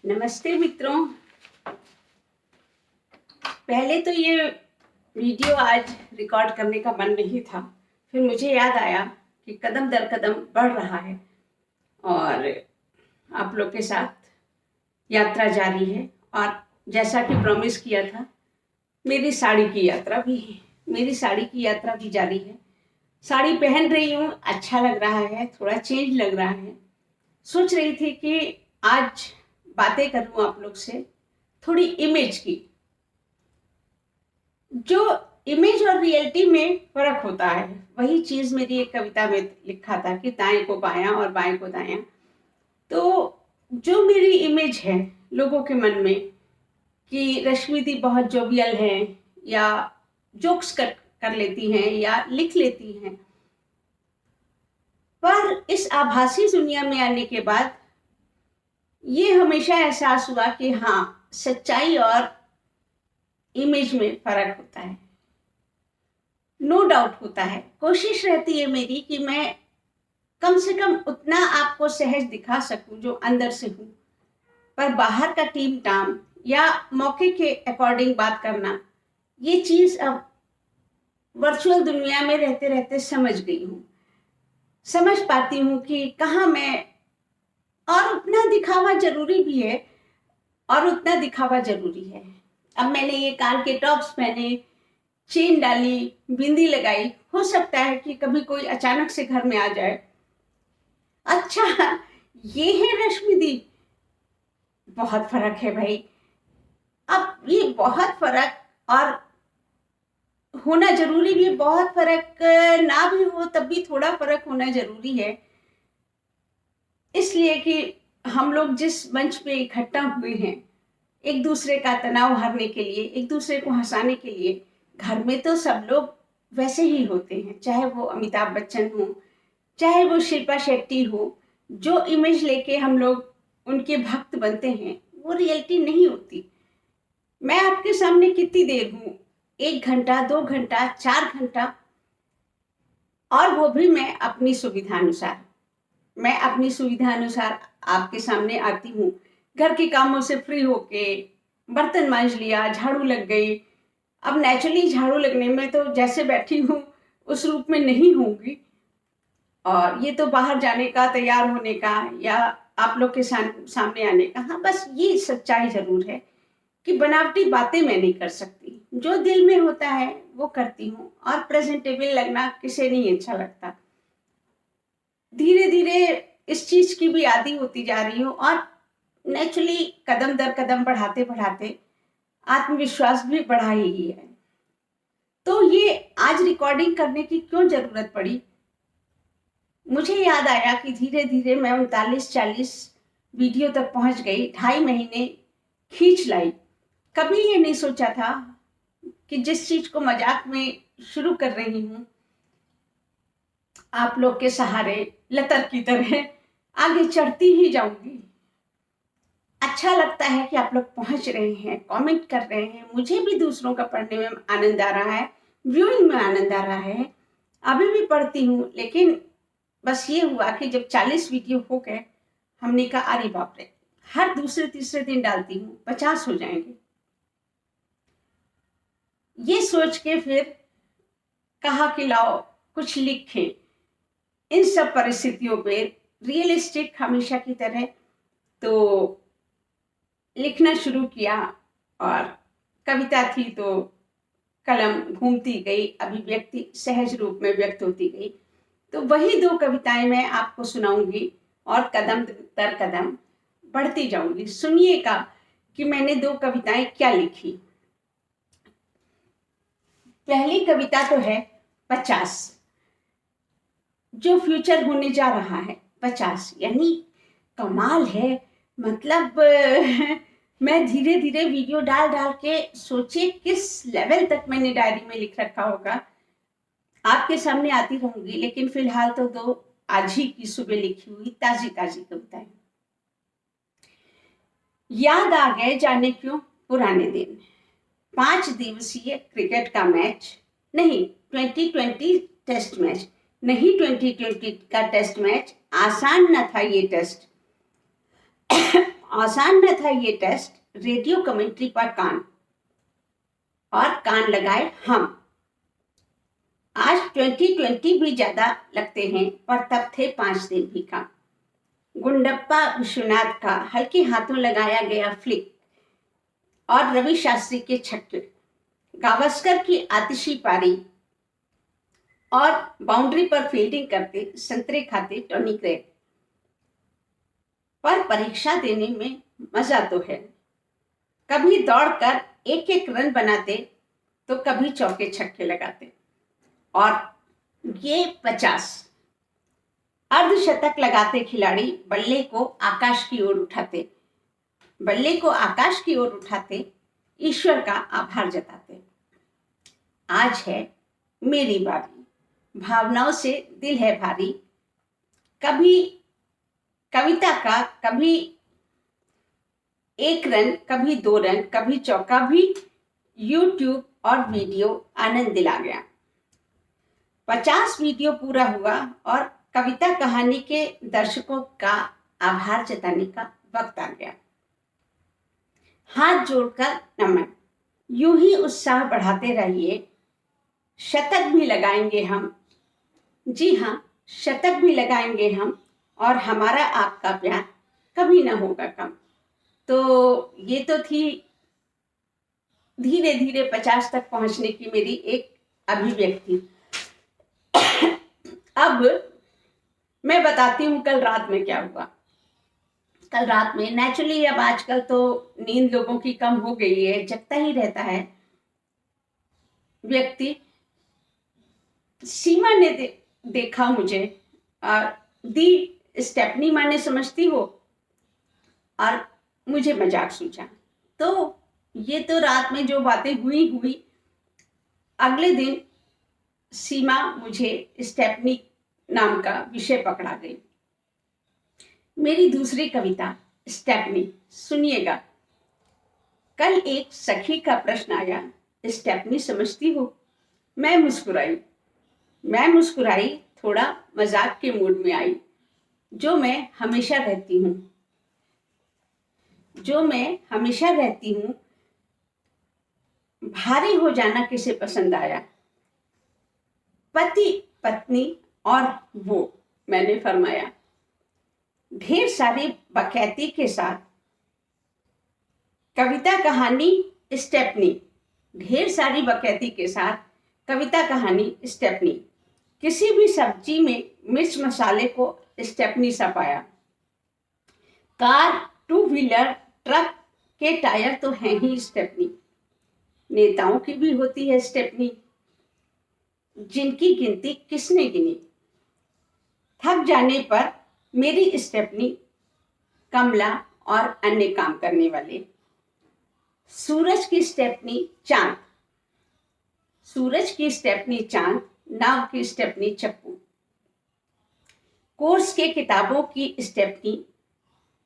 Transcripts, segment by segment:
नमस्ते मित्रों। पहले तो ये वीडियो आज रिकॉर्ड करने का मन नहीं था, फिर मुझे याद आया कि कदम दर कदम बढ़ रहा है और आप लोग के साथ यात्रा जारी है। और जैसा कि प्रॉमिस किया था, मेरी साड़ी की यात्रा भी जारी है। साड़ी पहन रही हूँ, अच्छा लग रहा है, थोड़ा चेंज लग रहा है। सोच रही थी कि आज बातें करूँ आप लोग से थोड़ी इमेज की। जो इमेज और रियलिटी में फर्क होता है, वही चीज मेरी एक कविता में लिखा था कि दाएं को बायां और बाएं को दायां। तो जो मेरी इमेज है लोगों के मन में कि रश्मि दी बहुत जोवियल है या जोक्स कर लेती हैं या लिख लेती हैं, पर इस आभासी दुनिया में आने के बाद ये हमेशा एहसास हुआ कि हाँ, सच्चाई और इमेज में फर्क होता है। नो डाउट होता है। कोशिश रहती है मेरी कि मैं कम से कम उतना आपको सहज दिखा सकूं जो अंदर से हूं, पर बाहर का टीम टाम या मौके के अकॉर्डिंग बात करना, ये चीज अब वर्चुअल दुनिया में रहते रहते समझ गई हूं। समझ पाती हूं कि कहाँ मैं, और उतना दिखावा जरूरी भी है और उतना दिखावा जरूरी है। अब मैंने ये कान के टॉप्स पहने, चेन डाली, बिंदी लगाई, हो सकता है कि कभी कोई अचानक से घर में आ जाए, अच्छा ये है रश्मि दी। बहुत फर्क है भाई। अब ये बहुत फर्क, और होना जरूरी भी, बहुत फर्क ना भी हो तब भी थोड़ा फर्क होना जरूरी है। इसलिए कि हम लोग जिस मंच पे इकट्ठा हुए हैं एक दूसरे का तनाव हरने के लिए, एक दूसरे को हंसाने के लिए, घर में तो सब लोग वैसे ही होते हैं, चाहे वो अमिताभ बच्चन हो, चाहे वो शिल्पा शेट्टी हो। जो इमेज लेके हम लोग उनके भक्त बनते हैं वो रियलिटी नहीं होती। मैं आपके सामने कितनी देर हूँ, 1 घंटा, 2 घंटा, 4 घंटा, और वो भी मैं अपनी सुविधा अनुसार। मैं अपनी सुविधा अनुसार आपके सामने आती हूँ। घर के कामों से फ्री होके बर्तन मांज लिया, झाड़ू लग गई। अब नेचुरली झाड़ू लगने में तो जैसे बैठी हूँ उस रूप में नहीं होंगी, और ये तो बाहर जाने का, तैयार होने का या आप लोग के सामने आने का। हाँ, बस ये सच्चाई जरूर है कि बनावटी बातें मैं नहीं कर सकती। जो दिल में होता है वो करती हूँ, और प्रेजेंटेबल लगना किसे नहीं अच्छा लगता। धीरे धीरे इस चीज की भी आदी होती जा रही हूँ, और नेचुरली कदम दर कदम बढ़ाते बढ़ाते आत्मविश्वास भी बढ़ा ही है। तो ये आज रिकॉर्डिंग करने की क्यों जरूरत पड़ी, मुझे याद आया कि धीरे धीरे मैं 39-40 वीडियो तक पहुंच गई। 2.5 महीने खींच लाई। कभी ये नहीं सोचा था कि जिस चीज को मजाक में शुरू कर रही हूँ, आप लोग के सहारे लतर की तरह आगे चढ़ती ही जाऊंगी। अच्छा लगता है कि आप लोग पहुंच रहे हैं, कमेंट कर रहे हैं। मुझे भी दूसरों का पढ़ने में आनंद आ रहा है, व्यूइंग में आनंद आ रहा है। अभी भी पढ़ती हूँ, लेकिन बस ये हुआ कि जब 40 वीडियो हो गए, हमने कहा अरे बाप रे, हर दूसरे तीसरे दिन डालती हूँ, 50 हो जाएंगे। ये सोच के फिर कहा कि लाओ कुछ लिखें इन सब परिस्थितियों पे, रियलिस्टिक हमेशा की तरह। तो लिखना शुरू किया, और कविता थी तो कलम घूमती गई, अभिव्यक्ति सहज रूप में व्यक्त होती गई। तो वही 2 कविताएं मैं आपको सुनाऊंगी और कदम दर कदम बढ़ती जाऊंगी। सुनिएगा कि मैंने 2 कविताएं क्या लिखी। पहली कविता तो है 50, जो फ्यूचर होने जा रहा है। 50 यानी कमाल है। मतलब मैं धीरे धीरे वीडियो डाल डाल के, सोचे किस लेवल तक मैंने डायरी में लिख रखा होगा। आपके सामने आती रहूंगी, लेकिन फिलहाल तो 2 आज ही की सुबह लिखी हुई ताजी ताजी कविताएं। याद आ गए जाने क्यों पुराने दिन। 5 दिवसीय क्रिकेट का मैच नहीं, 2020 टेस्ट मैच नहीं, 2020 का टेस्ट मैच। आसान न था ये टेस्ट, आसान न था ये टेस्ट, रेडियो कमेंट्री पर कान, और कान लगाए हम। आज 2020 भी ज्यादा लगते हैं, पर तब थे 5 दिन भी कम। गुंडप्पा विश्वनाथ का हल्के हाथों लगाया गया फ्लिक और रवि शास्त्री के छक्के, गावस्कर की आतिशी पारी और बाउंड्री पर फील्डिंग करते संतरे खाते टॉनी क्रेग। पर परीक्षा देने में मजा तो है। कभी दौड़कर एक एक रन बनाते तो कभी चौके छक्के लगाते, और ये 50 अर्धशतक लगाते खिलाड़ी बल्ले को आकाश की ओर उठाते, ईश्वर का आभार जताते। आज है मेरी बारी, भावनाओं से दिल है भारी। कभी कविता का, कभी 1 रन, कभी 2 रन, कभी चौका भी यूट्यूब और वीडियो आनंद दिला गया। 50 वीडियो पूरा हुआ और कविता कहानी के दर्शकों का आभार जताने का वक्त आ गया। हाथ जोड़कर नमन, यूं ही उत्साह बढ़ाते रहिए, शतक भी लगाएंगे हम। जी हाँ, शतक भी लगाएंगे हम, और हमारा आपका प्यार कभी ना होगा कम। तो ये तो थी धीरे धीरे 50 तक पहुंचने की मेरी एक अभिव्यक्ति। अब मैं बताती हूँ कल रात में क्या हुआ। कल रात में नेचुरली, अब आजकल तो नींद लोगों की कम हो गई है, जगता ही रहता है व्यक्ति। सीमा ने देखा मुझे और दी स्टेपनी माने समझती हो, और मुझे मजाक सूझा। तो ये तो रात में जो बातें हुई। अगले दिन सीमा मुझे स्टेपनी नाम का विषय पकड़ा गई। मेरी दूसरी कविता स्टेपनी, सुनिएगा। कल एक सखी का प्रश्न आया, स्टेपनी समझती हो? मैं मुस्कुराई, थोड़ा मजाक के मूड में आई। जो मैं हमेशा रहती हूँ, भारी हो जाना किसे पसंद आया? पति, पत्नी और वो, मैंने फरमाया। ढेर सारी बकैती के साथ कविता कहानी स्टेपनी, किसी भी सब्जी में मिर्च मसाले को स्टेपनी सा पाया। कार, 2 व्हीलर, ट्रक के टायर तो हैं ही स्टेपनी। नेताओं की भी होती है स्टेपनी, जिनकी गिनती किसने गिनी। थक जाने पर मेरी स्टेपनी, कमला और अन्य काम करने वाले। सूरज की स्टेपनी चांद, नाव की स्टेपनी चप्पू। कोर्स के किताबों की स्टेपनी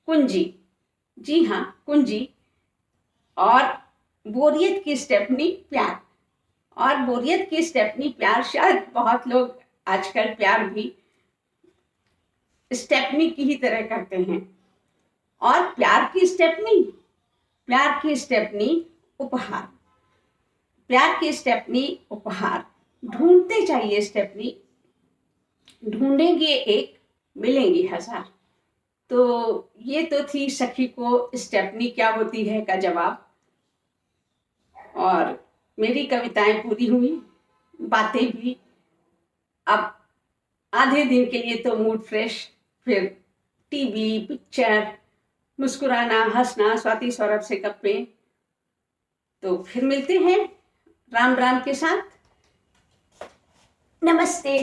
कुंजी, जी हाँ कुंजी। और बोरियत की स्टेपनी प्यार, शायद बहुत लोग आजकल प्यार भी स्टेपनी की ही तरह करते हैं। और प्यार की उपहार, ढूंढते चाहिए स्टेपनी, ढूंढेंगे एक मिलेंगी 1000। तो ये तो थी सखी को स्टेपनी क्या होती है का जवाब। और मेरी कविताएं पूरी हुई, बातें भी। अब आधे दिन के लिए तो मूड फ्रेश, फिर टीवी, पिक्चर, मुस्कुराना, हंसना, स्वाति सौरभ से गप्पे। तो फिर मिलते हैं राम राम के साथ। नमस्ते।